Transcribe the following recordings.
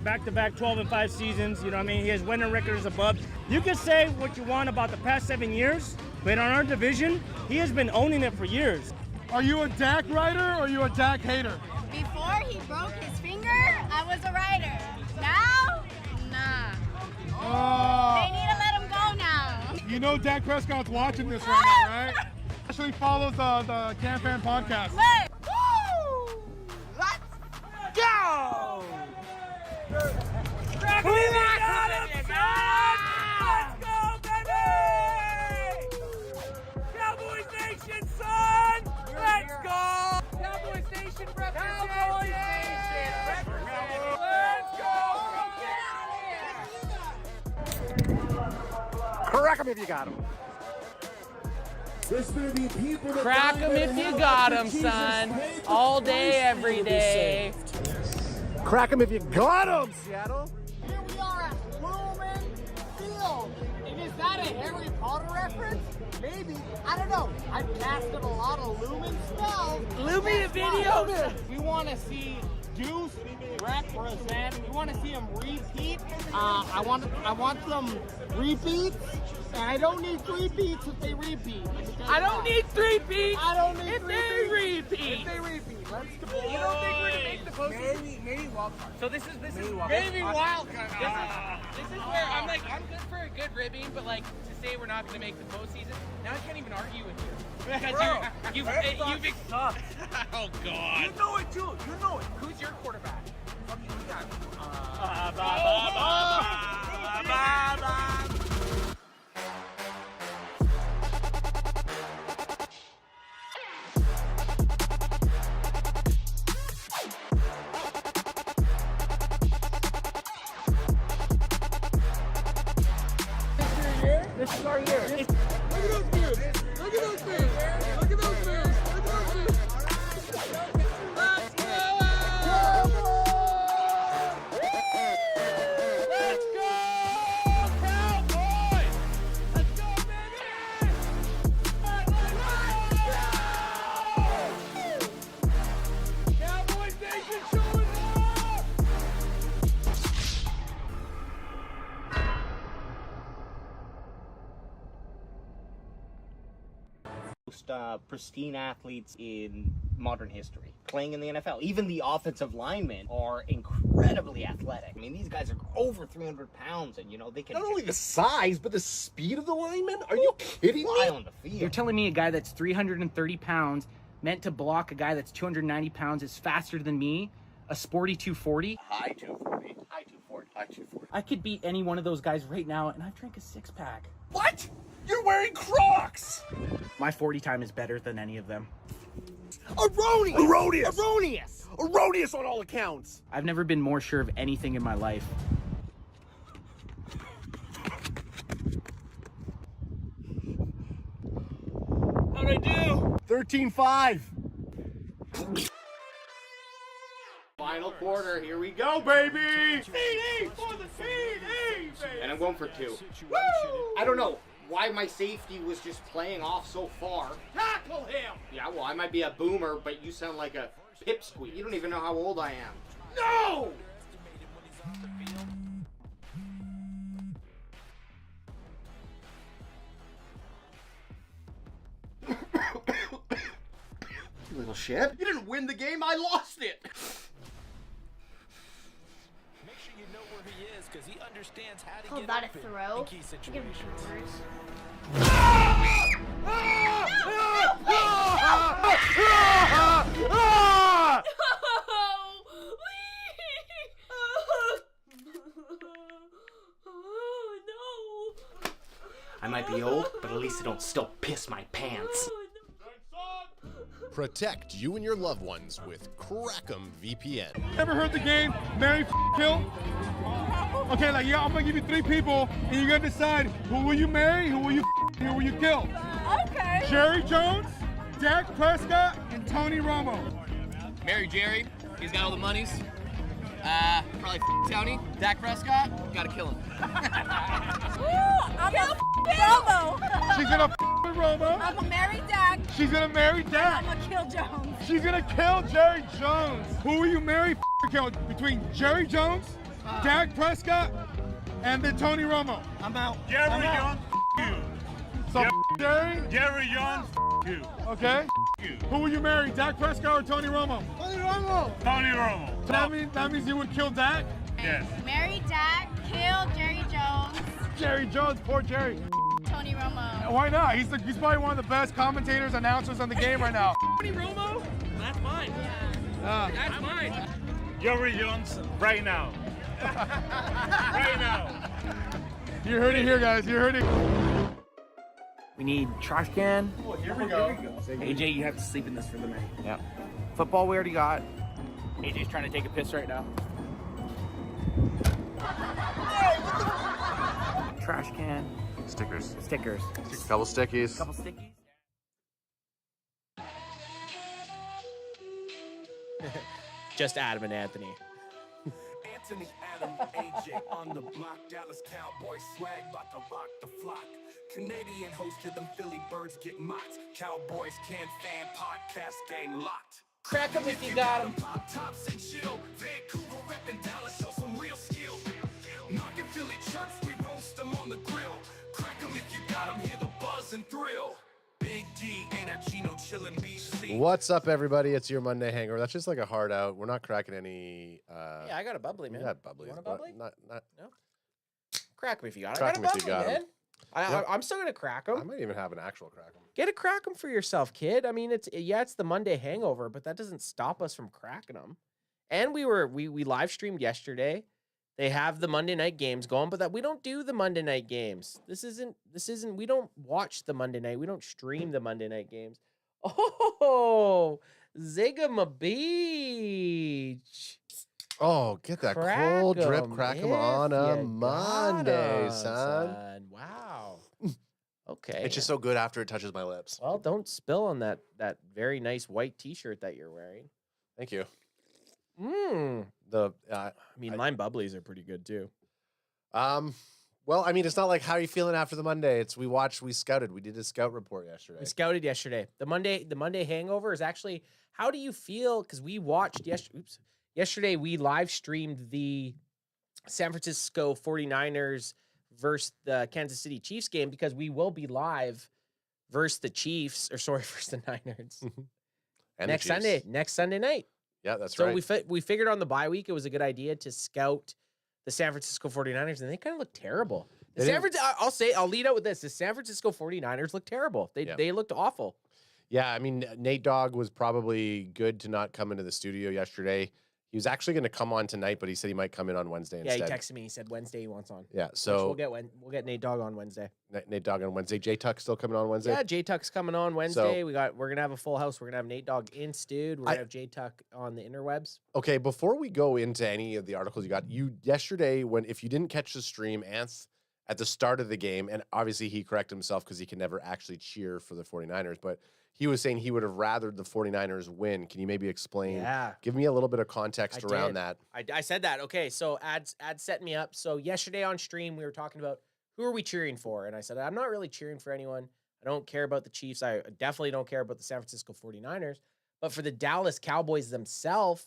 Back-to-back 12-5 seasons, you know what I mean? His winning record is above. You can say what you want about the past 7 years, but on our division, he has been owning it for years. Are you a Dak rider or are you a Dak hater? Before he broke his finger, I was a rider. Now, nah. They need to let him go now. You know Dak Prescott's watching this right now, right? Actually follows the CanFan podcast. Woo! Let's go! Let's go, baby! Cowboys Nation, son! Let's go! Cowboys Nation represents! Cowboys Nation represents! Let's go! Get out of here! Crack him if you got him. Crack him if you got him, son. All day, every day. Crack him if you got him, Seattle. Here we are at Lumen Field. And is that a Harry Potter reference? Maybe. I don't know. I've casted a lot of Lumen spells. Lumen videos. We want to see Deuce represent. We want to see him repeat. I want some repeats. And I don't need 3 beats if they repeat. I don't need 3 beats. I don't need if 3 they beats. repeat. If they repeat. Let's go. You don't think we're gonna make the postseason? Maybe wild card. So this is Maybe wild card. This is where I'm like, I'm good for a good ribbing, but like to say we're not gonna make the postseason, now I can't even argue with you because you've Sucks. oh god. You know it too. You know it. Who's your quarterback? This is our year. Look at those moves. Look at those moves. Look at those moves. Look at those moves. Let's go! Let's go, Cowboys! Let's go, baby! Cowboys Nation showing up! Most pristine athletes in modern history playing in the NFL. Even the offensive linemen are incredibly athletic. I mean, these guys are over 300 pounds, and you know they can Not only the size, but the speed of the linemen? Are you kidding fly me? on the field. You're telling me a guy that's 330 pounds meant to block a guy that's 290 pounds is faster than me, a sporty 240? High 240. High 240. High 240. I could beat any one of those guys right now, and I've drank a 6-pack. What? You're wearing Crocs! My 40 time is better than any of them. Erroneous! Erroneous! Erroneous! Erroneous on all accounts! I've never been more sure of anything in my life. How'd I do? 13-5. Final quarter, here we go, baby! CD for the CD! And I'm going for 2. Woo! I don't know why my safety was just playing off so far. Tackle him! Yeah, well, I might be a boomer, but you sound like a pipsqueak. You don't even know how old I am. No! You little shit. You didn't win the game, I lost it! Make sure you know where he is because he understands how to Call get that a open throw? in key situations. I might be old, but at least I don't still piss my pants. Protect you and your loved ones with Crackem VPN. Ever heard the game Marry, Kill? Okay, like, yeah, I'm gonna give you 3 people, and you're gonna decide who will you marry, who will you and who will you kill. Okay. Jerry Jones, Dak Prescott, and Tony Romo. Marry Jerry. He's got all the monies. Probably Tony. Dak Prescott. Gotta kill him. I'm gonna Romo. She's gonna with Romo. I'm gonna marry Dak. She's gonna marry Dak. I'm gonna kill Jones. She's gonna kill Jerry Jones. Who will you marry, kill between Jerry Jones Dak Prescott, and then Tony Romo. I'm out. Jerry Jones, you. So Jerry? Jerry Jones, you. Okay. You. Who will you marry, Dak Prescott or Tony Romo? Tony Romo. Tony Romo. So that means you would kill Dak? Yes. Mary Dak, kill Jerry Jones, Jerry Jones, poor Jerry. Tony Romo. Why not? He's probably one of the best commentators, announcers on the game right now. Tony Romo? That's mine. That's mine. Jerry Jones, right now. Right now. You heard it here, guys. You heard it. We need trash can. Oh, here we go. AJ, you have to sleep in this for the night. Yeah. Football we already got. AJ's trying to take a piss right now. Trash can. Stickers. Stickers. Couple stickies. Couple stickies. Just Adam and Anthony. Anthony, Adam, AJ on the block. Dallas Cowboys swag, about to rock the flock. Canadian host to them Philly birds get mocked. Cowboys CanFan podcast game locked. Crack 'em if you got 'em. Pop tops and chill. Vancouver reppin' Dallas, show some real skill. Knockin' Philly chirps, we roast them on the grill. Crack 'em if you got 'em, hear the buzz and thrill. Big D and a Gino chillin' BC. What's up, everybody? It's your Monday Hangover. That's just like a hard out. We're not cracking any. Yeah, I got a bubbly, man. We got bubbly. You want a bubbly? Not. No. Crack 'em if you got it. Crack I 'em got if a you bubbly, got 'em. man. I'm still gonna crack I them. might even have an actual crack 'em. Get a crack 'em for yourself, kid. I mean, it's the Monday hangover, but that doesn't stop us from cracking them. And we live streamed yesterday. They have the Monday night games going, but that we don't do the Monday night games. This isn't. We don't watch the Monday night. We don't stream the Monday night games. Oh, Zigama Beach. Oh, get that Crack cold drip 'em crack 'em if on a you Monday, got 'em, son. Wow. Okay. It's just so good after it touches my lips. Well, don't spill on that very nice white T-shirt that you're wearing. Thank you. Mmm. I mean, lime bubblies are pretty good too. Well, I mean, it's not like how are you feeling after the Monday. It's we scouted. We did a scout report yesterday. We scouted yesterday. The Monday hangover is actually, how do you feel? Because we watched yesterday we live streamed the San Francisco 49ers versus the Kansas City Chiefs game because we will be live versus the Niners. And next Sunday night. Yeah, that's so right. So we figured on the bye week it was a good idea to scout the San Francisco 49ers, and they kind of look terrible. I'll lead out with this. The San Francisco 49ers look terrible. They looked awful. Yeah, I mean, Nate Dogg was probably good to not come into the studio yesterday. He was actually going to come on tonight, but he said he might come in on Wednesday instead. Yeah, he texted me. He said Wednesday he wants on. Yeah, so we'll get Nate Dogg on Wednesday. Nate Dogg on Wednesday. J Tuck still coming on Wednesday. Yeah, J Tuck's coming on Wednesday. We're gonna have a full house. We're gonna have Nate Dogg in stewed. We're gonna have J Tuck on the interwebs. Okay, before we go into any of the articles you got, yesterday if you didn't catch the stream, Anth at the start of the game, and obviously he corrected himself because he can never actually cheer for the 49ers, but he was saying he would have rathered the 49ers win. Can you maybe explain? Yeah. Give me a little bit of context around that. I said that. Okay, so ads set me up. So yesterday on stream, we were talking about who are we cheering for? And I said, I'm not really cheering for anyone. I don't care about the Chiefs. I definitely don't care about the San Francisco 49ers. But for the Dallas Cowboys themselves,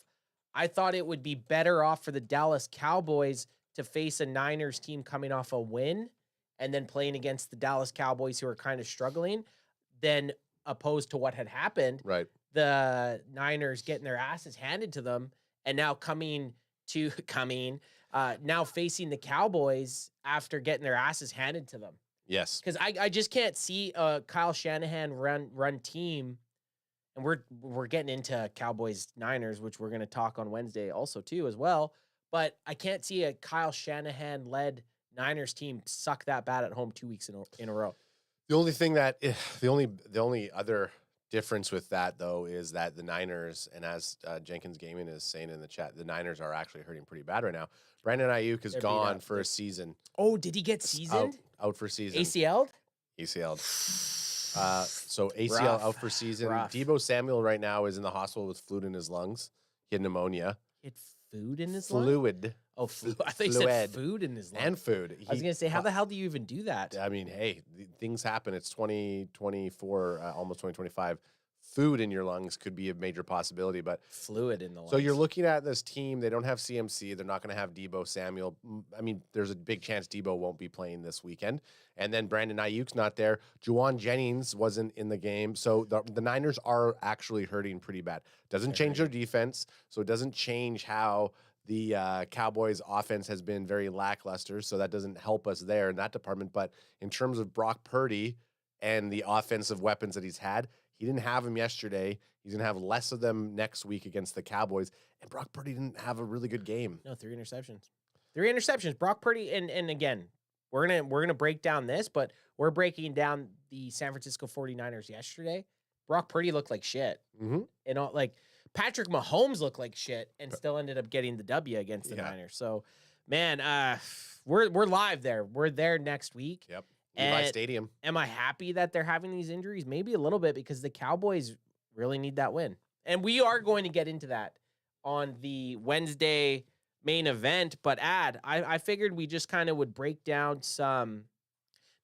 I thought it would be better off for the Dallas Cowboys to face a Niners team coming off a win and then playing against the Dallas Cowboys who are kind of struggling than opposed to what had happened. Right. The Niners getting their asses handed to them and now now facing the Cowboys after getting their asses handed to them. Yes. Because I just can't see a Kyle Shanahan run team, and we're getting into Cowboys Niners, which we're going to talk on Wednesday also too as well. But I can't see a Kyle Shanahan led Niners team suck that bad at home 2 weeks in a row. The only thing that the only other difference with that though is that the Niners, and as Jenkins Gaming is saying in the chat, the Niners are actually hurting pretty bad right now. Brandon Ayuk is gone for a season. Oh, did he get seasoned? Out for season. ACL'd? ACL'd. So ACL Rough. out for season. Rough. Debo Samuel right now is in the hospital with fluid in his lungs. He had pneumonia. He had food in his lungs? Fluid. Oh, I thought you said food in his lungs. And food. I was going to say, how the hell do you even do that? I mean, hey, things happen. It's 2024, almost 2025. food in your lungs could be a major possibility. But Fluid in the lungs. so you're looking at this team. They don't have CMC. They're not going to have Debo Samuel. I mean, there's a big chance Debo won't be playing this weekend. And then Brandon Ayuk's not there. Juwan Jennings wasn't in the game. So the Niners are actually hurting pretty bad. Doesn't change their defense. So it doesn't change how the Cowboys offense has been very lackluster. So that doesn't help us there in that department. But in terms of Brock Purdy and the offensive weapons that he's had, he didn't have them yesterday. He's going to have less of them next week against the Cowboys. And Brock Purdy didn't have a really good game. No, 3 interceptions. 3 interceptions. Brock Purdy, and again, we're gonna break down this, but we're breaking down the San Francisco 49ers yesterday. Brock Purdy looked like shit. Mm-hmm. And all, like Patrick Mahomes looked like shit and still ended up getting the W against the Niners. So, man, we're live there. We're there next week. Yep. Levi Stadium. Am I happy that they're having these injuries? Maybe a little bit, because the Cowboys really need that win. And we are going to get into that on the Wednesday main event. But I figured we just kind of would break down some,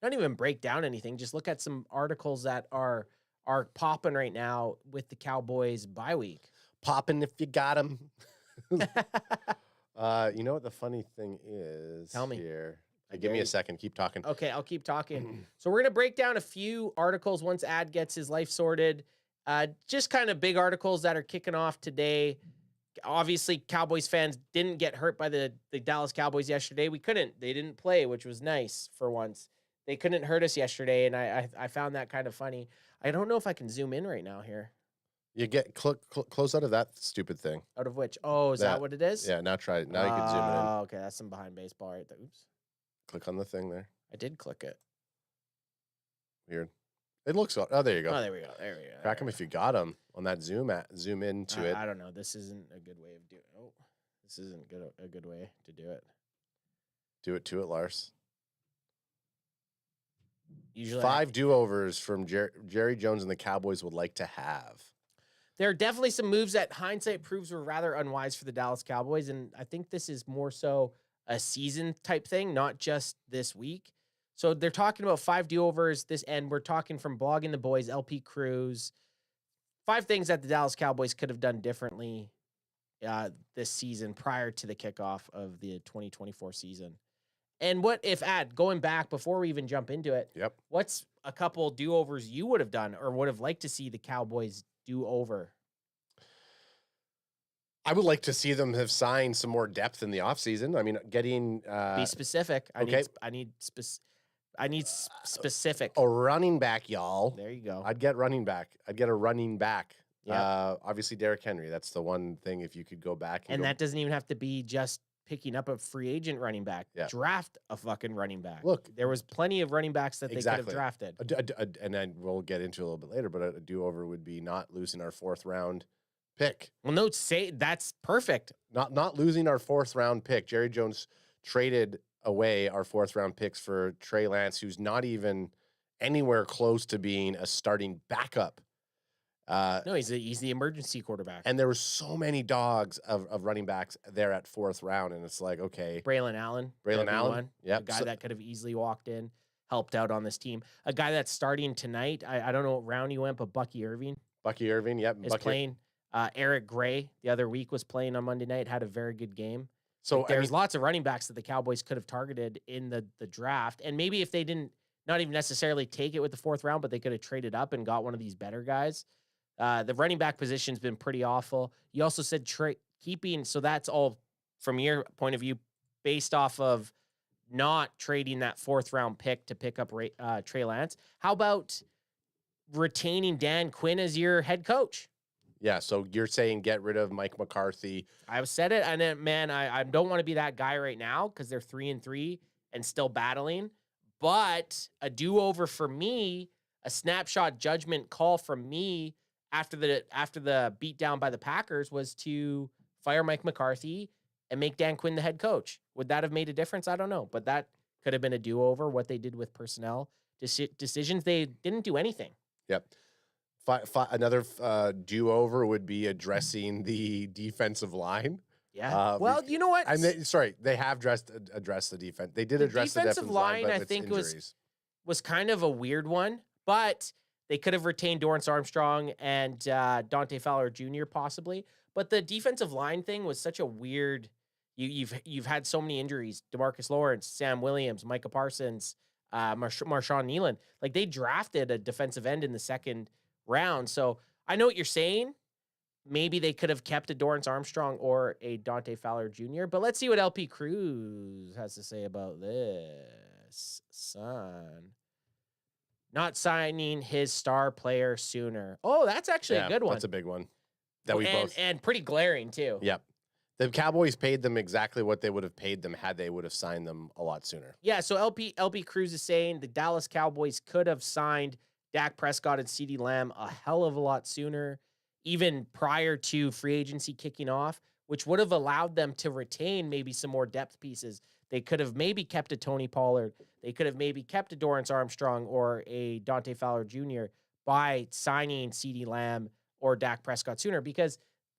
not even break down anything, just look at some articles that are popping right now with the Cowboys bye week. Popping if you got them. You know what the funny thing is? Tell me. Here. Give me a second. Keep talking. Okay, I'll keep talking. So we're going to break down a few articles once Ad gets his life sorted. Just kind of big articles that are kicking off today. Obviously, Cowboys fans didn't get hurt by the Dallas Cowboys yesterday. We couldn't. They didn't play, which was nice for once. They couldn't hurt us yesterday, and I found that kind of funny. I don't know if I can zoom in right now here. You get close out of that stupid thing. Out of which? Oh, is that what it is? Yeah, now try it. Now you can zoom it in. Oh, okay. That's some behind baseball right there. Oops. Click on the thing there. I did click it. Weird. It looks. Oh, there you go. Oh, there we go. There we go. Crack them if you got them on that zoom into it. I don't know. This isn't a good way of doing. Oh, this isn't a good way to do it. Do it to it, Lars. Usually 5 do-overs from Jerry Jones and the Cowboys would like to have. There are definitely some moves that hindsight proves were rather unwise for the Dallas Cowboys, and I think this is more so a season type thing, not just this week. So they're talking about 5 do-overs and we're talking from Blogging the Boys, LP Cruz. 5 things that the Dallas Cowboys could have done differently this season prior to the kickoff of the 2024 season. And what if, going back before we even jump into it, what's a couple do-overs you would have done or would have liked to see the Cowboys do over? I would like to see them have signed some more depth in the offseason. I mean, getting be specific. I need specific. A running back, y'all. There you go. I'd get running back. I'd get a running back. Yeah. Obviously, Derrick Henry. That's the one thing. If you could go back, and that doesn't even have to be just picking up a free agent running back. Yeah. Draft a fucking running back. Look, there was plenty of running backs that they could have drafted. And then we'll get into a little bit later, but a do-over would be not losing our 4th round pick. Well, no, say that's perfect. Not losing our 4th round pick. Jerry Jones traded away our 4th round picks for Trey Lance, who's not even anywhere close to being a starting backup. No, he's the emergency quarterback. And there were so many dogs of running backs there at 4th round, and it's like, okay. Braylon Allen. Yep. A guy that could have easily walked in, helped out on this team. A guy that's starting tonight, I don't know what round he went, but Bucky Irving. Yep. Is playing. Eric Gray the other week was playing on Monday night, had a very good game. So there's lots of running backs that the Cowboys could have targeted in the draft. And maybe if they didn't, not even necessarily take it with the 4th round, but they could have traded up and got one of these better guys. The running back position's been pretty awful. You also said keeping, so that's all from your point of view based off of not trading that 4th round pick to pick up Trey Lance. How about retaining Dan Quinn as your head coach? Yeah, so you're saying get rid of Mike McCarthy. I've said it, and then, man, I don't want to be that guy right now because they're 3-3 and still battling. But a do-over for me, a snapshot judgment call from me after the beatdown by the Packers was to fire Mike McCarthy and make Dan Quinn the head coach. Would that have made a difference? I don't know, but that could have been a do-over. What they did with personnel decisions, they didn't do anything. Yep. Another do-over would be addressing the defensive line. Yeah. Well, you know what? They have addressed the defense. They did address the defensive line, but I think was kind of a weird one, but They could have retained Dorrance Armstrong and Dante Fowler Jr. possibly, but the defensive line thing was such a weird. You've had so many injuries: DeMarcus Lawrence, Sam Williams, Micah Parsons, Marshawn Nealon. Like they drafted a defensive end in the second round. So I know what you're saying. Maybe they could have kept a Dorrance Armstrong or a Dante Fowler Jr. But let's see what LP Cruz has to say about this. Son. Not signing his star player sooner. Oh, that's actually a good one. That's a big one. That we both and pretty glaring too. Yep. The Cowboys paid them exactly what they would have paid them had they would have signed them a lot sooner. Yeah, so LP Cruz is saying the Dallas Cowboys could have signed Dak Prescott and CeeDee Lamb a hell of a lot sooner, even prior to free agency kicking off, which would have allowed them to retain maybe some more depth pieces. They could have maybe kept a Tony Pollard. They could have maybe kept a Dorrance Armstrong or a Dante Fowler Jr. by signing CeeDee Lamb or Dak Prescott sooner, because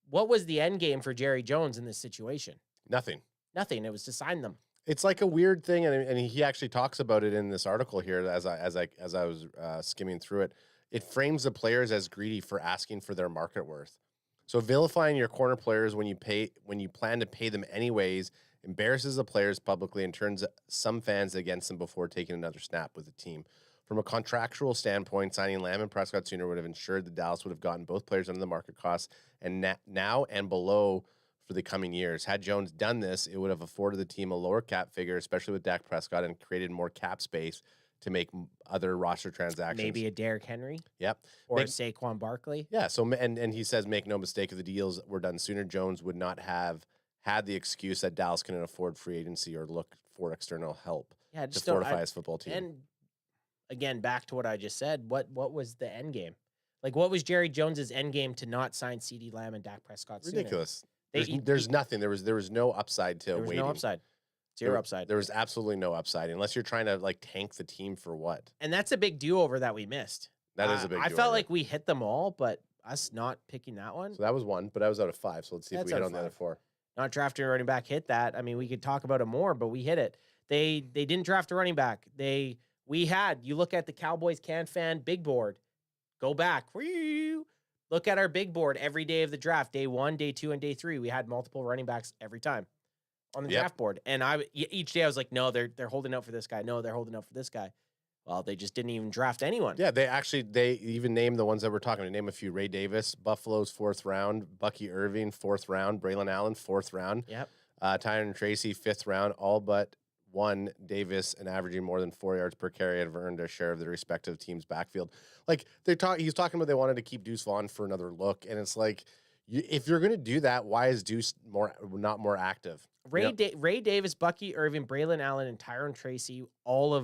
what was the end game for Jerry Jones in this situation? Nothing. It was to sign them. It's like a weird thing, and he actually talks about it in this article here as I was skimming through it. It frames the players as greedy for asking for their market worth. So vilifying your corner players when you plan to pay them anyways embarrasses the players publicly and turns some fans against them before taking another snap with the team. From a contractual standpoint, signing Lamb and Prescott sooner would have ensured that Dallas would have gotten both players under the market costs and now and below for the coming years. Had Jones done this, it would have afforded the team a lower cap figure, especially with Dak Prescott, and created more cap space to make other roster transactions. Maybe a Derrick Henry. Yep. Or a Saquon Barkley. Yeah. So and he says, make no mistake, if the deals were done sooner, Jones would not have had the excuse that Dallas couldn't afford free agency or look for external help to fortify his football team. And again, back to what I just said, what was the end game? Like, what was Jerry Jones's end game to not sign CeeDee Lamb and Dak Prescott sooner? Ridiculous. There's nothing. There was no upside to waiting. There was no upside. Zero upside. There was absolutely no upside unless you're trying to like tank the team for what? And that's a big do-over that we missed. That is a big I felt like we hit them all, but us not picking that one. So that was one, but I was out of 5. So let's see if we hit on the other 4. Not drafting a running back hit that. I mean, we could talk about it more, but we hit it. They didn't draft a running back. You look at the Cowboys CanFan big board. Go back. Look at our big board every day of the draft. Day 1, day 2, and day 3. We had multiple running backs every time on the draft board. And each day I was like, no, they're holding out for this guy. No, they're holding out for this guy. Well, they just didn't even draft anyone. Yeah, they even named the ones that we're talking about. Name a few. Ray Davis, Buffalo's 4th round. Bucky Irving, 4th round. Braylon Allen, 4th round. Yep. Tyron Tracy, 5th round. All but one, Davis, and averaging more than 4 yards per carry, have earned a share of the respective team's backfield. Like he's talking about they wanted to keep Deuce Vaughn for another look, and it's like, if you're going to do that, why is Deuce not more active? Ray Davis, Bucky Irving, Braylon Allen, and Tyron Tracy all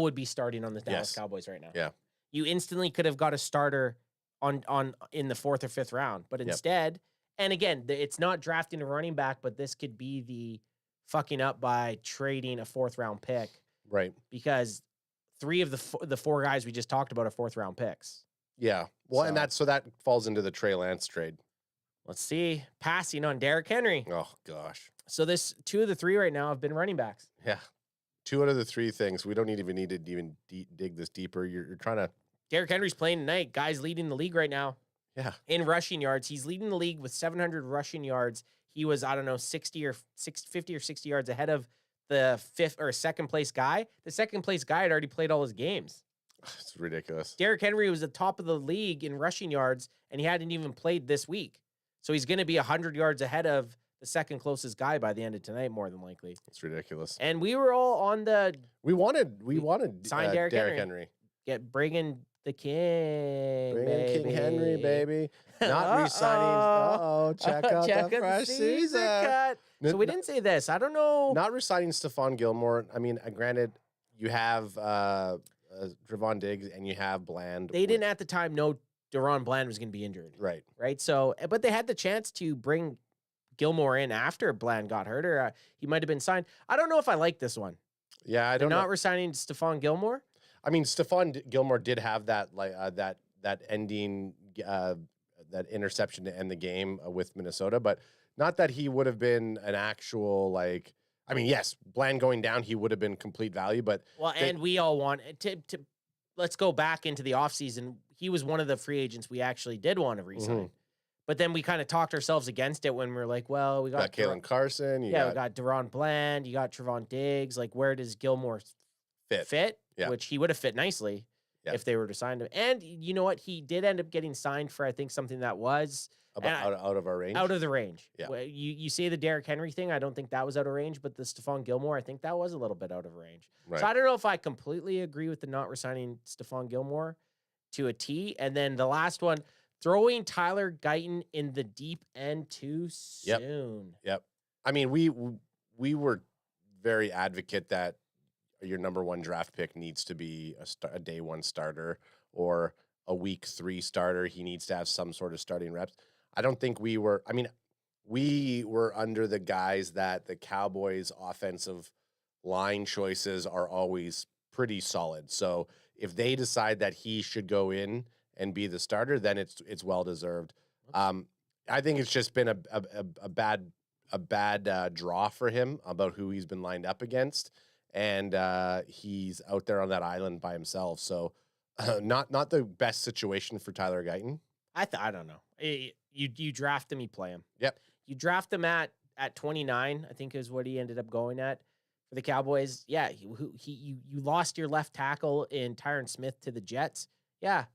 would be starting on the Dallas Cowboys right now. Yeah, you instantly could have got a starter in the 4th or 5th round, but instead, and again, it's not drafting a running back, but this could be the fucking up by trading a 4th round pick, right? Because 3 of the 4 guys we just talked about are 4th round picks. Yeah, well, and that falls into the Trey Lance trade. Let's see, passing on Derrick Henry. Oh gosh. So 2 of the 3 right now have been running backs. Yeah, 2 out of the 3 things. We don't even need to dig this deeper. You're trying to. Derrick Henry's playing tonight. Guy's leading the league right now. Yeah. In rushing yards, he's leading the league with 700 rushing yards. He was 50 or 60 yards ahead of the 5th or 2nd place guy. The 2nd place guy had already played all his games. It's ridiculous. Derrick Henry was the top of the league in rushing yards, and he hadn't even played this week. So he's going to be 100 yards ahead of the 2nd closest guy by the end of tonight, more than likely. It's ridiculous. And we were all on the. We wanted sign Derrick Henry. Bringing the king, baby. King Henry, baby. Not re-signing. Check out the fresh season cut. So we didn't say this. I don't know. Not re-signing Stephon Gilmore. I mean, granted, you have Trevon Diggs and you have Bland. They didn't at the time know Deron Bland was going to be injured. Right. Right. So, but they had the chance to bring Gilmore in after Bland got hurt, or he might have been signed. I don't know if I like this one. Yeah, I don't know. Not resigning Stephon Gilmore. I mean, Stephon Gilmore did have that that ending that interception to end the game with Minnesota, but not that he would have been an actual like. I mean, yes, Bland going down, he would have been complete value, but and we all want to let's go back into the offseason. He was one of the free agents we actually did want to re-sign. But then we kind of talked ourselves against it when we were like, well, we got Kalen Carson. we got Deron Bland. You got Trevon Diggs. Like, where does Gilmore fit? Yeah. Which he would have fit nicely if they were to sign him. And you know what? He did end up getting signed for, I think, something that was out of our range. Out of the range. Yeah. Well, you say the Derrick Henry thing. I don't think that was out of range, but the Stephon Gilmore, I think that was a little bit out of range. Right. So I don't know if I completely agree with the not resigning Stephon Gilmore to a T. And then the last one, throwing Tyler Guyton in the deep end too soon. Yep. I mean, we were very advocate that your number 1 draft pick needs to be a day 1 starter or a week 3 starter. He needs to have some sort of starting reps. I don't think we were. I mean, we were under the guise that the Cowboys' offensive line choices are always pretty solid. So if they decide that he should go in and be the starter, then it's well deserved. I think it's just been a bad draw for him about who he's been lined up against, and he's out there on that island by himself. So not the best situation for Tyler Guyton. I don't know. You draft him, you play him. Yep. You draft him at 29, I think is what he ended up going at for the Cowboys. Yeah, you lost your left tackle in Tyron Smith to the Jets. Yeah.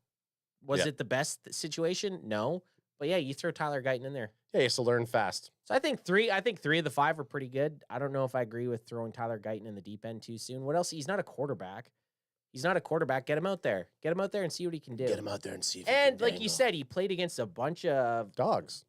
Was it the best situation? No. But yeah, you throw Tyler Guyton in there. Yeah, he has to learn fast. So I think three of the 5 are pretty good. I don't know if I agree with throwing Tyler Guyton in the deep end too soon. What else? He's not a quarterback. Get him out there. Get him out there and see what he can do. Get him out there and see if and like you said, he played against a bunch of dogs.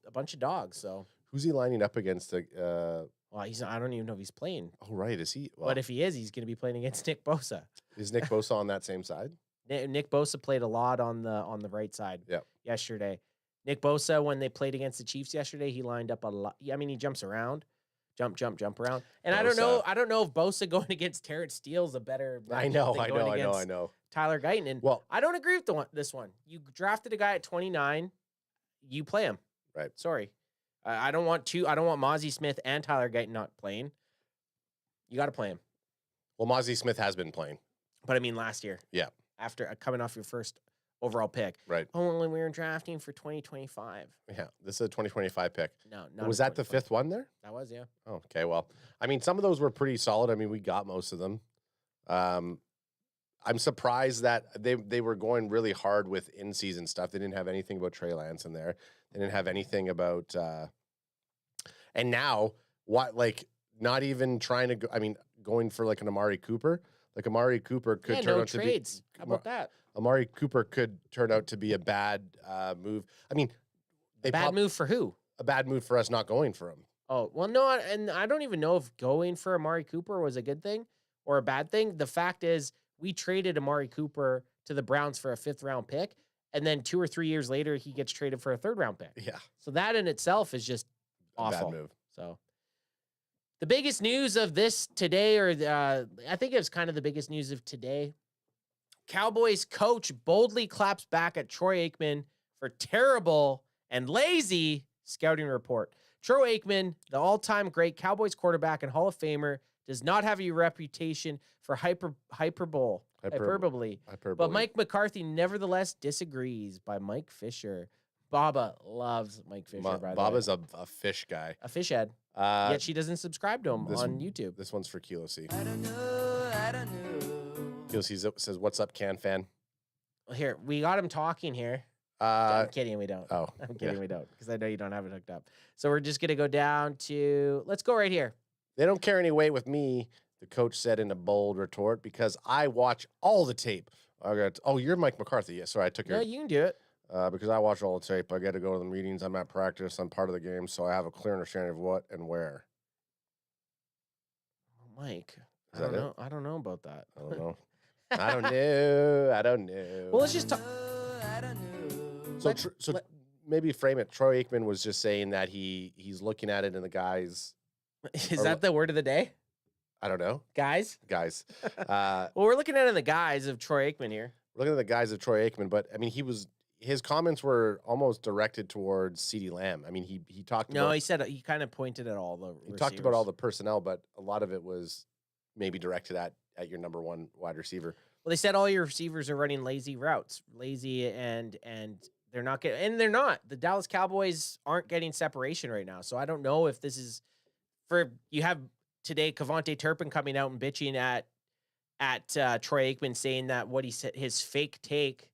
So who's he lining up against? Well, I don't even know if he's playing. Oh, right. Is he? Well, but if he is, he's going to be playing against Nick Bosa. Is Nick Bosa on that same side? Nick Bosa played a lot on the right side yesterday. Nick Bosa, when they played against the Chiefs yesterday, he lined up a lot. I mean, he jumps around, jump around. And Bosa. I don't know if Bosa going against Terrence Steele's a better. I know. Tyler Guyton. And I don't agree with this one. You drafted a guy at 29, you play him. Right. Sorry, I don't want Mozzie Smith and Tyler Guyton not playing. You got to play him. Well, Mozzie Smith has been playing, but I mean last year. Yeah. After coming off your first overall pick. Right. Oh, when we were drafting for 2025. Yeah, this is a 2025 pick. No. Was that the 5th one there? That was, yeah. Oh, okay, well, I mean, some of those were pretty solid. I mean, we got most of them. I'm surprised that they were going really hard with in-season stuff. They didn't have anything about Trey Lance in there. They didn't have anything about and now, not even trying to go, I mean, going for like an Amari Cooper. Like Amari Cooper could turn out trades. to be. How about that? Amari Cooper could turn out to be a bad move. I mean, move for who? A bad move for us not going for him. Oh, well, no, and I don't even know if going for Amari Cooper was a good thing or a bad thing. The fact is, we traded Amari Cooper to the Browns for a 5th-round pick, and then 2 or 3 years later, he gets traded for a 3rd-round pick. Yeah. So that in itself is just awful. Bad move. So the biggest news of this today, or I think it was kind of the biggest news of today, Cowboys coach boldly claps back at Troy Aikman for terrible and lazy scouting report. Troy Aikman, the all-time great Cowboys quarterback and Hall of Famer, does not have a reputation for hyperbole. But Mike McCarthy nevertheless disagrees. By Mike Fisher. Baba loves Mike Fisher, by the way. Baba's a fish guy. A fish head. Yet she doesn't subscribe to him on YouTube. This one's for Kilo C. I don't know. Kilo C says, "What's up, CanFan?" Well, here, we got him talking here. I'm kidding, we don't. Oh. I'm kidding, we don't. Because I know you don't have it hooked up. So we're just going to go down to, let's go right here. They don't carry any weight with me, the coach said in a bold retort, because I watch all the tape. Oh, you're Mike McCarthy. Yeah, sorry, I took your... No, you can do it. Because I watch all the tape. I get to go to the meetings. I'm at practice. I'm part of the game, so I have a clear understanding of what and where. Mike, I don't know about that. I don't know. I don't know. Well, let's just talk. So maybe frame it. Troy Aikman was just saying that he's looking at it in the guys. Is that the word of the day? I don't know. Guys? Well, we're looking at it in the guise of Troy Aikman here. We're looking at the guise of Troy Aikman, but I mean, his comments were almost directed towards CeeDee Lamb. I mean, he talked about... No, he said he kind of pointed at all the receivers. He talked about all the personnel, but a lot of it was maybe directed at your number 1 wide receiver. Well, they said all your receivers are running lazy routes, and they're not getting, and they're not. The Dallas Cowboys aren't getting separation right now, so I don't know if this is you have today Kavonte Turpin coming out and bitching at Troy Aikman, saying that what he said, his fake take.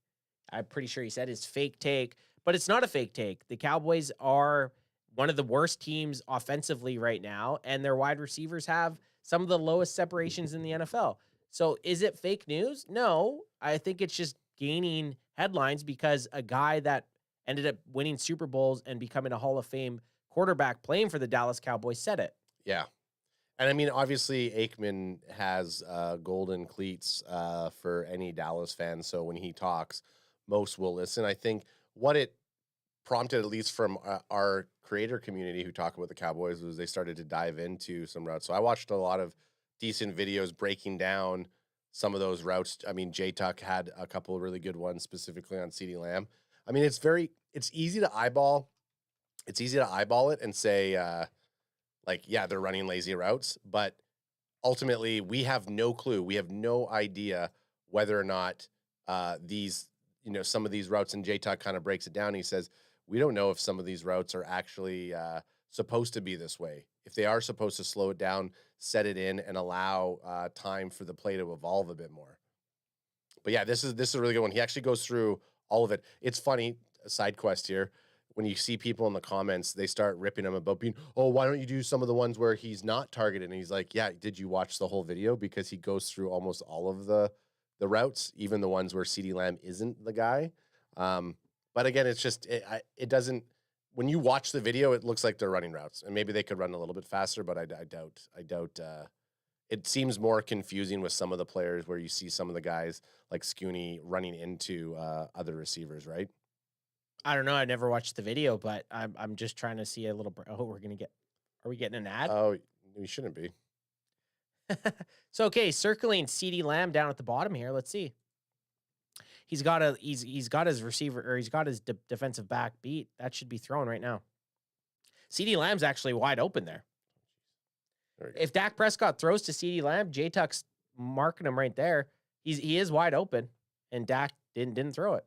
I'm pretty sure he said his fake take, but it's not a fake take. The Cowboys are one of the worst teams offensively right now, and their wide receivers have some of the lowest separations in the NFL. So is it fake news? No, I think it's just gaining headlines because a guy that ended up winning Super Bowls and becoming a Hall of Fame quarterback playing for the Dallas Cowboys said it. Yeah. And I mean, obviously, Aikman has golden cleats for any Dallas fan. So when he talks, most will listen. I think what it prompted, at least from our creator community who talk about the Cowboys, was they started to dive into some routes. So I watched a lot of decent videos breaking down some of those routes. I mean, J-Tuck had a couple of really good ones, specifically on CeeDee Lamb. I mean, it's easy to eyeball. It's easy to eyeball it and say, yeah, they're running lazy routes, but ultimately we have no clue. We have no idea whether or not some of these routes, and J-Tuck kind of breaks it down. He says, we don't know if some of these routes are actually supposed to be this way. If they are supposed to slow it down, set it in, and allow time for the play to evolve a bit more. But yeah, this is a really good one. He actually goes through all of it. It's funny, a side quest here. When you see people in the comments, they start ripping him about being, why don't you do some of the ones where he's not targeted? And he's like, yeah, did you watch the whole video? Because he goes through almost all of the routes, even the ones where CeeDee Lamb isn't the guy. But again, it's just, it doesn't, when you watch the video, it looks like they're running routes, and maybe they could run a little bit faster, but I doubt it seems more confusing with some of the players where you see some of the guys like Scooney running into other receivers, right? I don't know. I never watched the video, but I'm just trying to see a little. Are we getting an ad? Oh, we shouldn't be. So, okay, circling CeeDee Lamb down at the bottom here. Let's see. He's got his receiver, or he's got his defensive back beat. That should be thrown right now. CeeDee Lamb's actually wide open there. If Dak Prescott throws to CeeDee Lamb, J-Tuck's marking him right there. He is wide open, and Dak didn't throw it.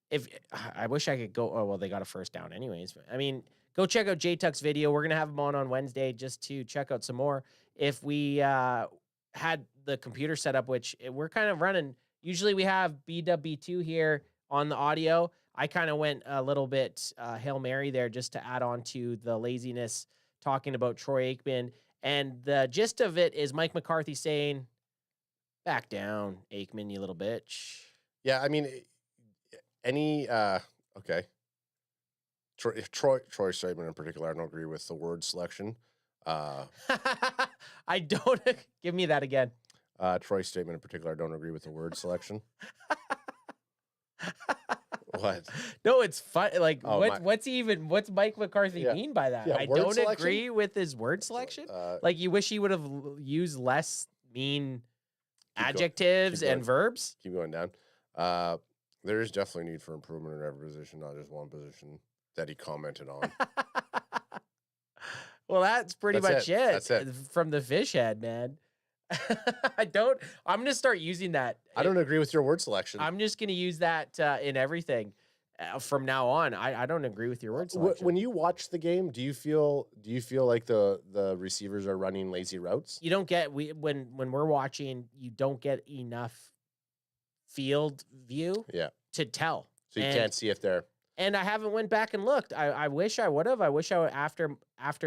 If I wish I could go, well, they got a first down anyways. I mean, go check out J-Tuck's video. We're gonna have him on Wednesday just to check out some more. If we had the computer set up, which we're kind of running. Usually we have BW2 here on the audio. I kind of went a little bit Hail Mary there just to add on to the laziness, talking about Troy Aikman. And the gist of it is Mike McCarthy saying, back down, Aikman, you little bitch. Yeah, I mean, okay. Troy's statement in particular, I don't agree with the word selection. I don't. Give me that again. Troy's statement in particular, I don't agree with the word selection. What? No, it's fun. Like, what's Mike McCarthy mean by that? Yeah, I don't agree with his word selection. Like, you wish he would have used less mean adjectives and verbs. Keep going down. There is definitely need for improvement in every position, not just one position that he commented on. Well, that's pretty much it. That's it. From the fish head, man. I'm going to start using that. I don't agree with your word selection. I'm just going to use that in everything from now on. I don't agree with your word selection. When you watch the game, do you feel like the receivers are running lazy routes? You don't get, when we're watching, you don't get enough field view to tell. So you can't see if they're. And I haven't went back and looked. I wish I would have. I wish after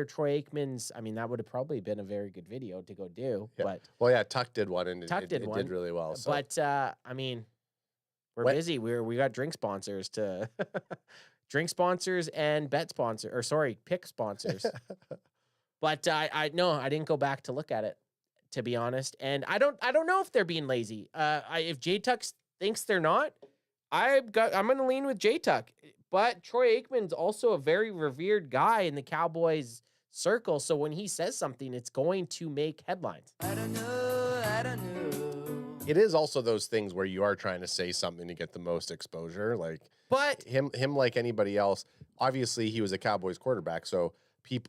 Troy Aikman's. I mean, that would have probably been a very good video to go do. Yeah. But well, yeah, Tuck did one, and it did really well. So. But I mean, we're busy. We got drink sponsors to drink sponsors and bet sponsor, or sorry, pick sponsors. But I didn't go back to look at it, to be honest. And I don't know if they're being lazy. If J-Tuck thinks they're not, I'm going to lean with J-Tuck. But Troy Aikman's also a very revered guy in the Cowboys circle. So when he says something, it's going to make headlines. I don't know. It is also those things where you are trying to say something to get the most exposure. But him like anybody else, obviously he was a Cowboys quarterback. So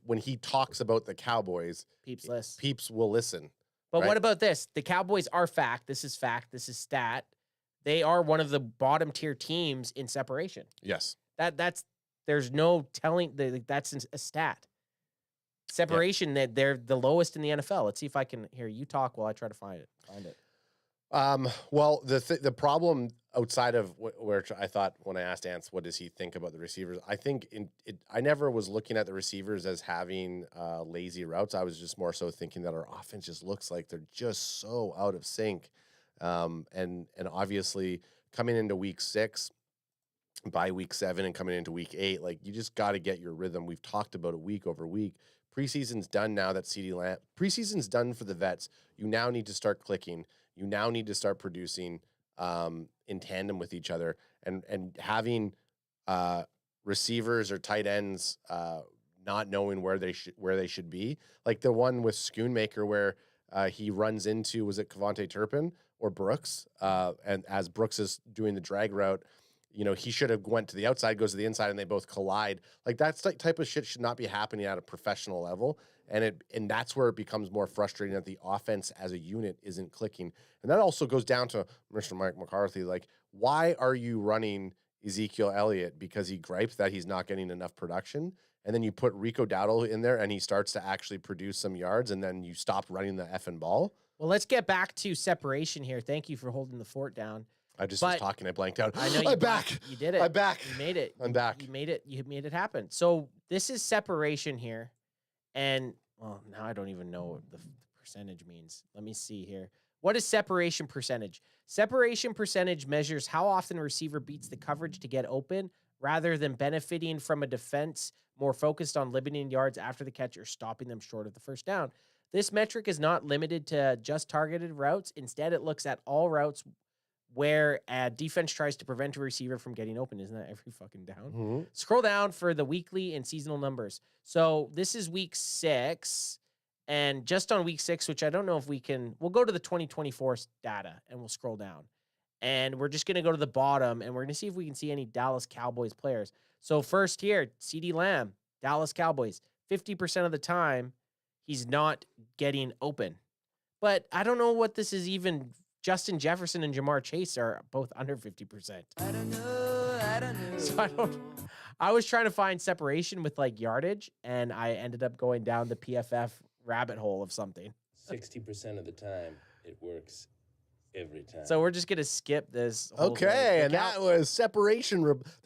when he talks about the Cowboys, peeps will listen. But Right. what about this? The Cowboys are fact. This is stat. They are one of the bottom tier teams in separation. Yes. That's there's no telling that's a stat. Separation that they're the lowest in the NFL. Let's see if I can hear you talk while I try to find it. Well, the problem outside of where I thought when I asked Ants, what does he think about the receivers? I think I never was looking at the receivers as having lazy routes. I was just more so thinking that our offense just looks like they're just so out of sync. And obviously coming into week 6, by week 7 and coming into week 8, like you just got to get your rhythm. We've talked about it week over week. Preseason's done now that CeeDee Lamb. Preseason's done for the vets. You now need to start clicking. You now need to start producing in tandem with each other, and having receivers or tight ends not knowing where they should be. Like the one with Schoonmaker where he runs into, was it Kevontae Turpin or Brooks? And as Brooks is doing the drag route, you know, he should have went to the outside, goes to the inside, and they both collide. Like that type of shit should not be happening at a professional level. And that's where it becomes more frustrating that the offense as a unit isn't clicking. And that also goes down to Mr. Mike McCarthy. Like, why are you running Ezekiel Elliott? Because he gripes that he's not getting enough production. And then you put Rico Dowdle in there and he starts to actually produce some yards, and then you stop running the effing ball. Well, let's get back to separation here. Thank you for holding the fort down. I just was talking. I blanked out. I know I'm back. You did it. I'm back. You made it. I'm back. You made it. You made it happen. So this is separation here. And, well, now I don't even know what the percentage means. Let me see here. What is separation percentage? Separation percentage measures how often a receiver beats the coverage to get open rather than benefiting from a defense more focused on limiting yards after the catch or stopping them short of the first down. This metric is not limited to just targeted routes. Instead, it looks at all routes where a defense tries to prevent a receiver from getting open. Isn't that every fucking down? Mm-hmm. Scroll down for the weekly and seasonal numbers. So this is week 6. And just on week 6, which I don't know if we'll go to the 2024 data and we'll scroll down. And we're just going to go to the bottom and we're going to see if we can see any Dallas Cowboys players. So first here, CeeDee Lamb, Dallas Cowboys. 50% of the time, he's not getting open. But I don't know what this is even. Justin Jefferson and Jamar Chase are both under 50%. I don't know. So I was trying to find separation with like yardage, and I ended up going down the PFF rabbit hole of something. 60% of the time, it works every time. So we're just gonna skip this. Whole Okay, thing. and that was the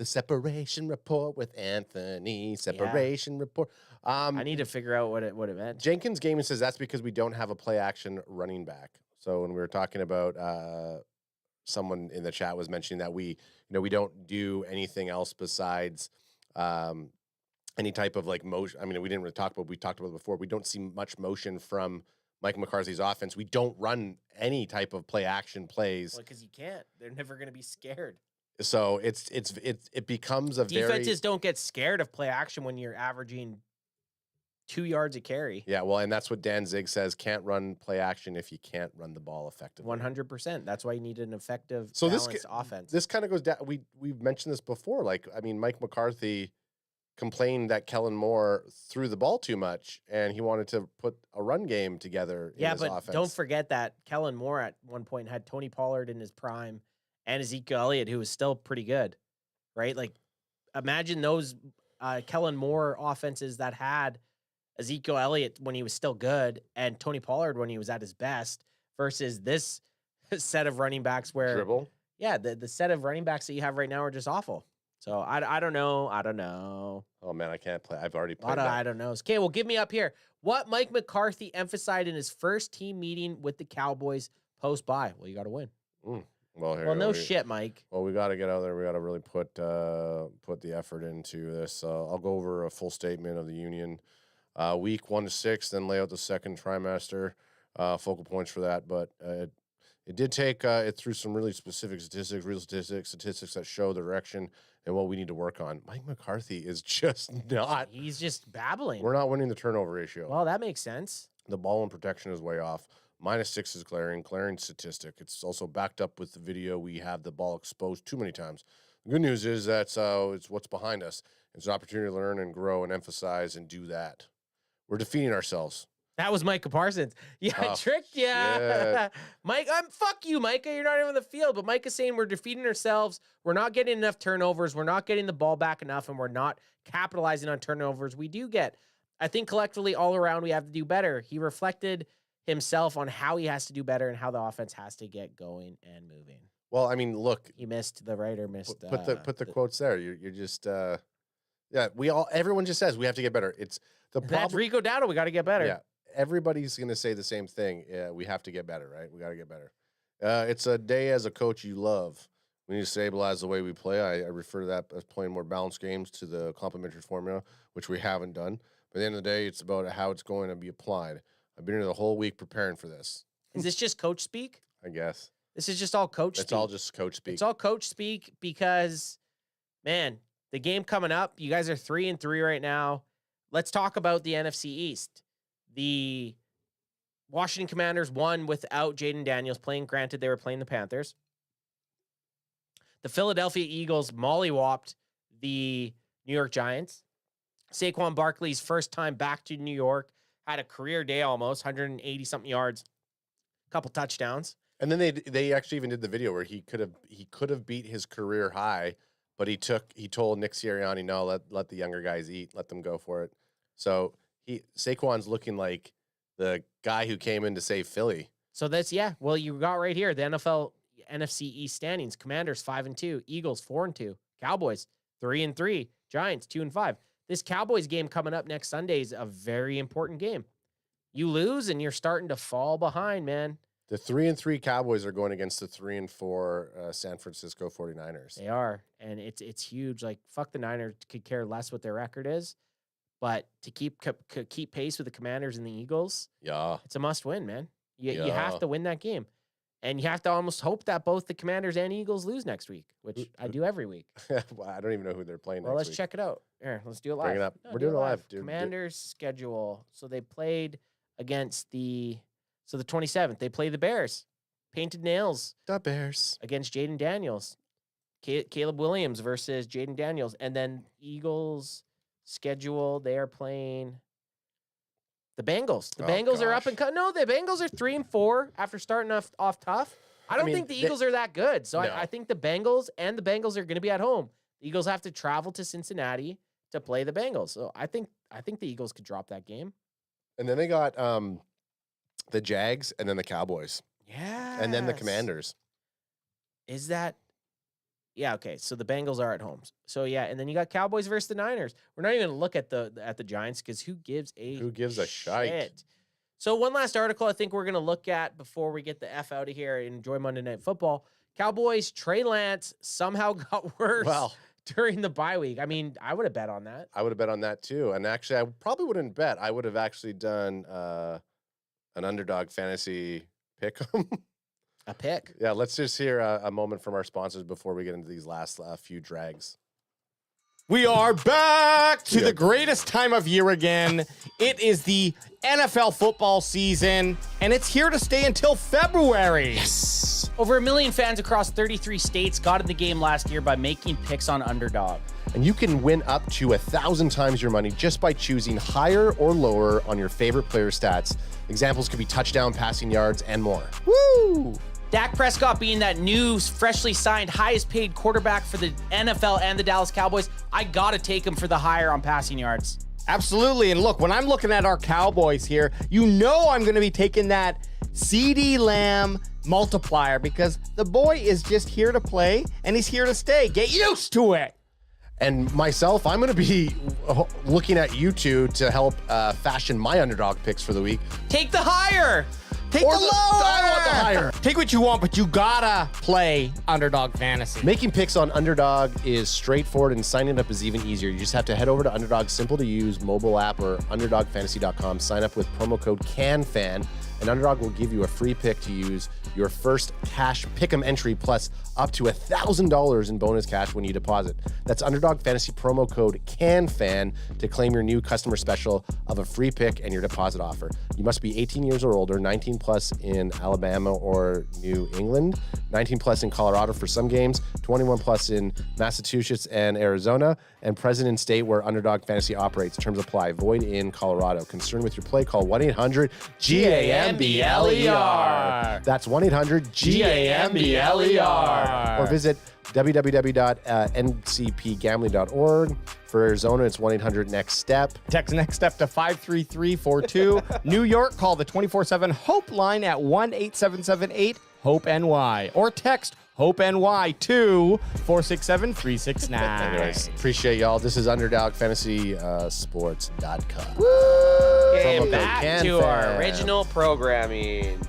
separation report with Anthony. Separation report. I need to figure out what it meant. Jenkins Gaming says that's because we don't have a play action running back. So when we were talking about someone in the chat was mentioning that we don't do anything else besides any type of like motion. I mean, we didn't really talk about. We talked about it before. We don't see much motion from Mike McCarthy's offense. We don't run any type of play action plays. Well, because you can't. They're never going to be scared. So it becomes a defenses don't get scared of play action when you're averaging 2 yards a carry. Yeah, well, and that's what Dan Zig says. Can't run play action if you can't run the ball effectively. 100%. That's why you need an effective, so balanced offense. This kind of goes down. We've mentioned this before. Like, I mean, Mike McCarthy complained that Kellen Moore threw the ball too much, and he wanted to put a run game together. In his offense. Don't forget that Kellen Moore at one point had Tony Pollard in his prime and Ezekiel Elliott, who was still pretty good, right? Like, imagine those Kellen Moore offenses that had Ezekiel Elliott when he was still good and Tony Pollard when he was at his best versus this set of running backs where dribble. Yeah, the set of running backs that you have right now are just awful. So I don't know. Oh man, I can't play. I've already played. I don't know. Okay, well, give me up here. What Mike McCarthy emphasized in his first team meeting with the Cowboys post-bye? Well, you got to win. Well, no shit, Mike. Well, we got to get out there. We got to really put the effort into this. I'll go over a full statement of the union. Week 1 to 6, then lay out the second trimester, focal points for that. But it did take it through some really specific statistics, real statistics that show the direction and what we need to work on. Mike McCarthy is just not. He's just babbling. We're not winning the turnover ratio. Well, that makes sense. The ball and protection is way off. -6 is glaring statistic. It's also backed up with the video. We have the ball exposed too many times. The good news is that it's what's behind us. It's an opportunity to learn and grow and emphasize and do that. We're defeating ourselves. That was Micah Parsons. Yeah, I Oh, tricked you. shit. Mike, fuck you, Micah. You're not even on the field. But Micah's saying we're defeating ourselves. We're not getting enough turnovers. We're not getting the ball back enough, and we're not capitalizing on turnovers we do get. I think collectively, all around, we have to do better. He reflected himself on how he has to do better and how the offense has to get going and moving. Well, I mean, look, He missed the writer missed. put the quotes there. You're just yeah. Everyone just says we have to get better. It's the That's problem. Rico Dowdle. We got to get better. Yeah, everybody's gonna say the same thing. Yeah, we have to get better, right? We got to get better. It's a day as a coach you love. We need to stabilize the way we play. I refer to that as playing more balanced games to the complementary formula, which we haven't done. But at the end of the day, it's about how it's going to be applied. I've been here the whole week preparing for this. Is this just coach speak? I guess This is just all coach speak. it's all just coach speak. It's all coach speak because, man, the game coming up, you guys are 3-3 right now. Let's talk about the NFC East. The Washington Commanders won without Jaden Daniels playing. Granted, they were playing the Panthers. The Philadelphia Eagles mollywopped the New York Giants. Saquon Barkley's first time back to New York had a career day almost, 180-something yards, a couple touchdowns. And then they actually even did the video where he could have beat his career high, but he told Nick Sirianni, no, let the younger guys eat, let them go for it. So Saquon's looking like the guy who came in to save Philly. So that's, yeah. Well, you got right here the NFL NFC East standings. Commanders 5-2, Eagles 4-2, Cowboys 3-3, Giants 2-5. This Cowboys game coming up next Sunday is a very important game. You lose and you're starting to fall behind, man. The 3-3 Cowboys are going against the 3-4 San Francisco 49ers. They are, and it's huge. Like, fuck the Niners, could care less what their record is, but to keep pace with the Commanders and the Eagles, Yeah, it's a must win, man. You Yeah. have to win that game, and you have to almost hope that both the Commanders and Eagles lose next week, which I do every week. Well, I don't even know who they're playing Well, next let's week. check it out. Here, let's do it live. Bring it up. No, We're do doing it live, dude. Commanders schedule. So they played against the 27th. They play the Bears. Painted Nails The Bears. against Jaden Daniels. Caleb Williams versus Jaden Daniels. And then Eagles schedule, they are playing the Bengals. The Oh, Bengals are up gosh. and cut. No, the Bengals are 3-4 after starting off tough. I don't mean, think the Eagles are that good. So No. I think the Bengals are going to be at home. The Eagles have to travel to Cincinnati to play the Bengals. So I think the Eagles could drop that game. And then they got the Jags and then the Cowboys. Yeah. And then the Commanders. Is that? Yeah, okay. So the Bengals are at home. So yeah, and then you got Cowboys versus the Niners. We're not even gonna look at the Giants because who gives a shite? shite? So one last article I think we're gonna look at before we get the F out of here and enjoy Monday Night Football. Cowboys Trey Lance somehow got worse Well, during the bye week. I mean, I would have bet on that. I would have bet on that too. And actually, I probably wouldn't bet. I would have actually done an Underdog Fantasy pick. A pick. Yeah, let's just hear a moment from our sponsors before we get into these last few drags. We are back to the greatest time of year again. It is the NFL football season, and it's here to stay until February. Yes. Over 1 million fans across 33 states got in the game last year by making picks on Underdog. And you can win up to 1,000 times your money just by choosing higher or lower on your favorite player stats. Examples could be touchdown, passing yards, and more. Woo! Dak Prescott being that new, freshly signed, highest paid quarterback for the NFL and the Dallas Cowboys, I got to take him for the higher on passing yards. Absolutely. And look, when I'm looking at our Cowboys here, you know I'm going to be taking that CeeDee Lamb multiplier because the boy is just here to play and he's here to stay. Get used to it. And myself, I'm going to be looking at you two to help fashion my Underdog picks for the week. Take the higher. Take Or the the- lower. I want the higher. Take what you want, but you gotta play Underdog Fantasy. Making picks on Underdog is straightforward and signing up is even easier. You just have to head over to Underdog's simple to use mobile app or underdogfantasy.com. Sign up with promo code CanFan. and Underdog will give you a free pick to use your first cash pick'em entry plus up to $1,000 in bonus cash when you deposit. That's Underdog Fantasy promo code CanFan to claim your new customer special of a free pick and your deposit offer. You must be 18 years or older, 19 plus in Alabama or New England, 19 plus in Colorado for some games, 21 plus in Massachusetts and Arizona, and present in state where Underdog Fantasy operates. Terms apply. Void in Colorado. Concerned with your play, call 1-800-GAMBLER. That's 1-800-GAMBLER. Or visit www.ncpgambling.org. For Arizona, it's 1-800-NEXT-STEP. Text next step to 53342. New York, call the 24/7 Hope line at 1-877-8-HOPE-NY or text HOPE-NY to 467-369. Anyways, appreciate y'all. This is Underdog Fantasy Sports.com. Okay, back to our original programming.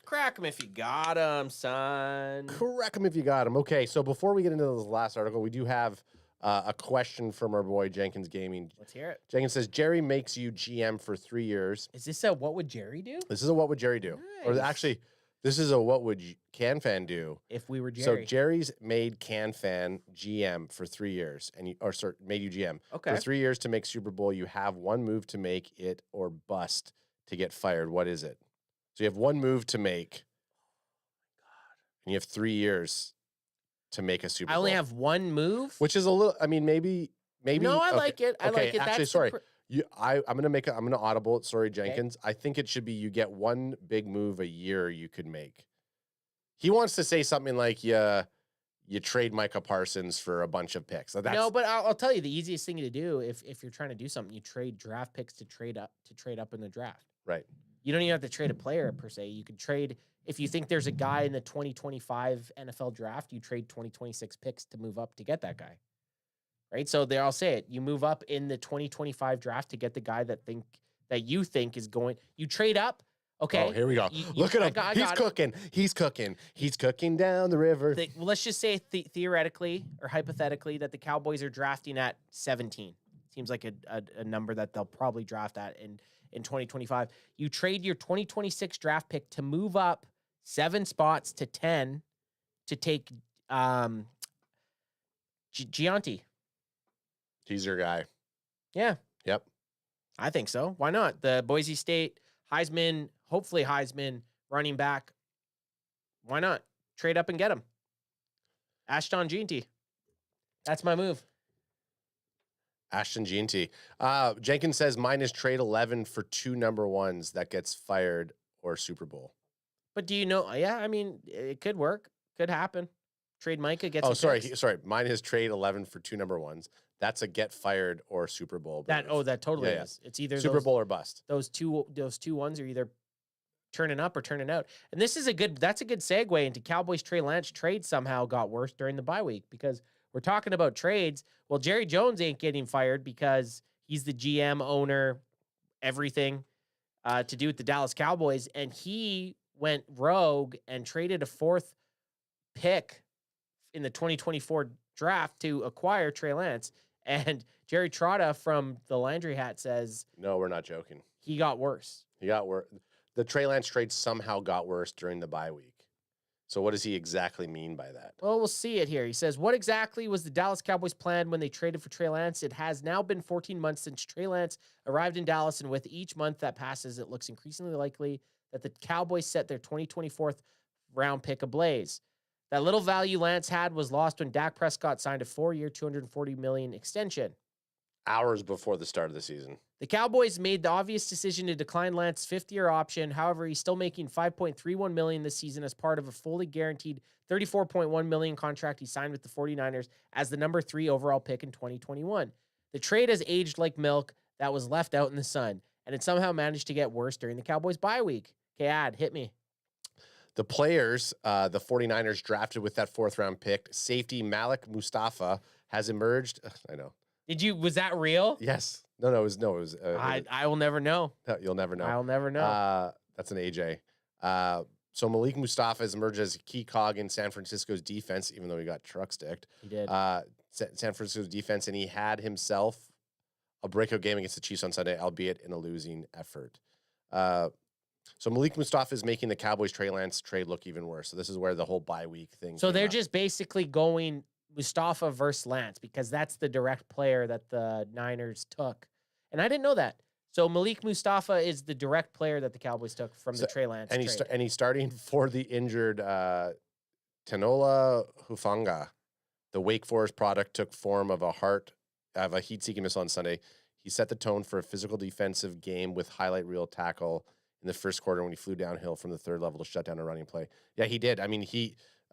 Crack them if you got them, son. Correct them if you got them. Okay, so before we get into this last article, we do have a question from our boy Jenkins Gaming. Let's hear it. Jenkins says, Jerry makes you GM for 3 years. Is this a what would Jerry do? This is a what would Jerry do? Nice. Or actually, this is a what would CanFan do if we were Jerry. So Jerry's made CanFan GM for 3 years, and made you GM for 3 years to make Super Bowl. You have one move to make it or bust to get fired. What is it? So you have one move to make. And you have 3 years to make a Super Bowl. I only have one move, which is a little. I mean, maybe. No, I like it. I like it. Actually, That's sorry. I'm gonna audible it. Sorry, Jenkins. Okay. I think it should be you get one big move a year you could make. He wants to say something like you trade Micah Parsons for a bunch of picks. So no, but I'll tell you the easiest thing to do if you're trying to do something, you trade draft picks to trade up in the draft. Right. You don't even have to trade a player per se. You could trade if you think there's a guy in the 2025 NFL draft, you trade 2026 picks to move up to get that guy. Right? So there, I'll say it. You move up in the 2025 draft to get the guy that you think is going. You trade up. Okay. Oh, here we go. Look at him. He's cooking. He's cooking. He's cooking down the river. Well, let's just say theoretically or hypothetically that the Cowboys are drafting at 17. Seems like a number that they'll probably draft at in 2025. You trade your 2026 draft pick to move up 7 spots to 10 to take Gianti. He's your guy. Yeah. Yep. I think so. Why not? The Boise State hopefully Heisman running back. Why not? Trade up and get him. Ashton Gianti. That's my move. Ashton Gianti. Jenkins says mine is trade 11 for 2 number ones that gets fired or Super Bowl. But do you know? Yeah, I mean, it could work. Could happen. Trade Micah gets. Oh, sorry. Mine is trade 11 for 2 number ones. That's a get fired or Super Bowl. That totally is. It's either Super Bowl or bust. Those two ones are either turning up or turning out. And that's a good segue into Cowboys. Trey Lance trade somehow got worse during the bye week because we're talking about trades. Well, Jerry Jones ain't getting fired because he's the GM, owner, everything to do with the Dallas Cowboys. And he went rogue and traded a 4th pick in the 2024 draft to acquire Trey Lance. And Jerry Trotta from the Landry Hat says, no, we're not joking. He got worse. He got worse. The Trey Lance trade somehow got worse during the bye week. So what does he exactly mean by that? Well, we'll see it here. He says, what exactly was the Dallas Cowboys' plan when they traded for Trey Lance? It has now been 14 months since Trey Lance arrived in Dallas, and with each month that passes, it looks increasingly likely that the Cowboys set their 2024 round pick ablaze. That little value Lance had was lost when Dak Prescott signed a 4-year, $240 million extension. Hours before the start of the season. The Cowboys made the obvious decision to decline Lance's 5th-year option. However, he's still making $5.31 million this season as part of a fully guaranteed $34.1 million contract he signed with the 49ers as the number 3 overall pick in 2021. The trade has aged like milk that was left out in the sun, and it somehow managed to get worse during the Cowboys' bye week. Okay, Ad, hit me. The players, the 49ers drafted with that 4th-round pick, safety Malik Mustafa has emerged. I know. Was that real? Yes. No, it was. I will never know. No, you'll never know. I'll never know. That's an AJ. So Malik Mustafa has emerged as a key cog in San Francisco's defense, even though he got truck sticked. He did. San Francisco's defense, and he had himself a breakout game against the Chiefs on Sunday, albeit in a losing effort. So Malik Mustafa is making the Cowboys Trey Lance trade look even worse. So this is where the whole bye week thing. So they're up. just basically going Mustafa versus Lance because that's the direct player that the Niners took. And I didn't know that. So Malik Mustafa is the direct player that the Cowboys took from the Trey Lance and trade. He's starting for the injured Tanola Hufanga. The Wake Forest product took form of a heat-seeking missile on Sunday. He set the tone for a physical defensive game with highlight reel tackle in the first quarter when he flew downhill from the third level to shut down a running play. Yeah, he did. I mean,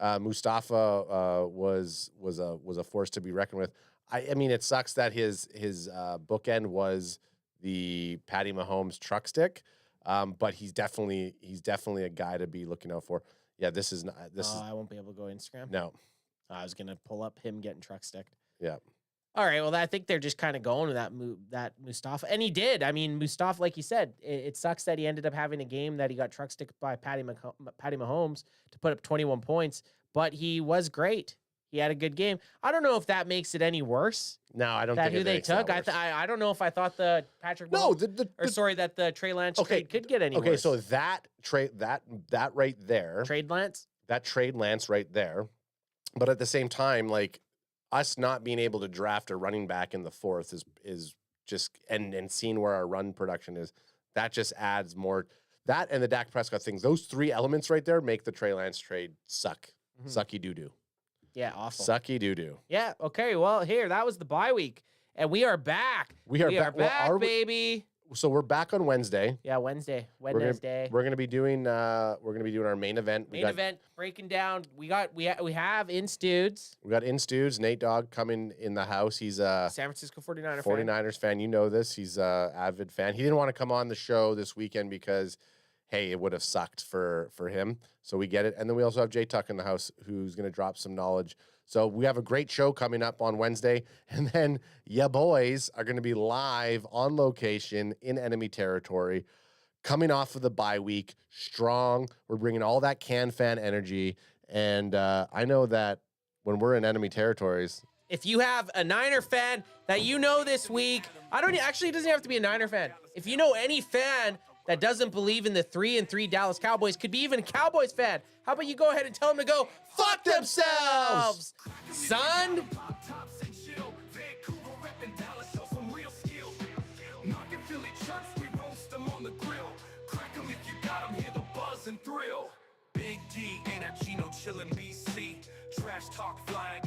Mustafa was a force to be reckoned with. I mean, it sucks that his bookend was the Patty Mahomes truck stick, but he's definitely a guy to be looking out for. Yeah, this is not. I won't be able to go Instagram. No, I was gonna pull up him getting truck sticked. Yeah. All right. Well, I think they're just kind of going with that Mustafa, and he did. I mean, Mustafa, like you said, it sucks that he ended up having a game that he got truck sticked by Patty Mahomes to put up 21 points, but he was great. He had a good game. I don't know if that makes it any worse. No, I don't that think who it they makes took. that worse. I don't know if I thought the Patrick Mahomes, that the Trey Lance trade could get any worse. Okay, so that trade that right there, trade Lance, that trade Lance right there, but at the same time, like us not being able to draft a running back in the fourth is just and seeing where our run production is, that just adds more. That and the Dak Prescott things, those three elements right there make the Trey Lance trade suck. Sucky doo-doo. Yeah, awful. Sucky doo-doo. Yeah, okay. Well, that was the bye week, and we are back. We are back, baby. So we're back on Wednesday. Yeah, Wednesday. We're gonna be doing our main event. Event breaking down. We have in Studes. We got in Studes. Nate Dogg coming in the house. He's a San Francisco 49ers fan. You know this. He's a avid fan. He didn't want to come on the show this weekend because, hey, it would have sucked for him. So we get it. And then we also have Jay Tuck in the house who's going to drop some knowledge. So we have a great show coming up on Wednesday. And then ya boys are going to be live on location in enemy territory, coming off of the bye week, strong. We're bringing all that CanFan energy. And I know that when we're in enemy territories, if you have a Niner fan that you know this week, it doesn't have to be a Niner fan. If you know any fan that doesn't believe in the 3-3 Dallas Cowboys, could be even a Cowboys fan, how about you go ahead and tell them to go fuck themselves, son? Big D, ain't that Gino chillin' BC? Trash talk flying.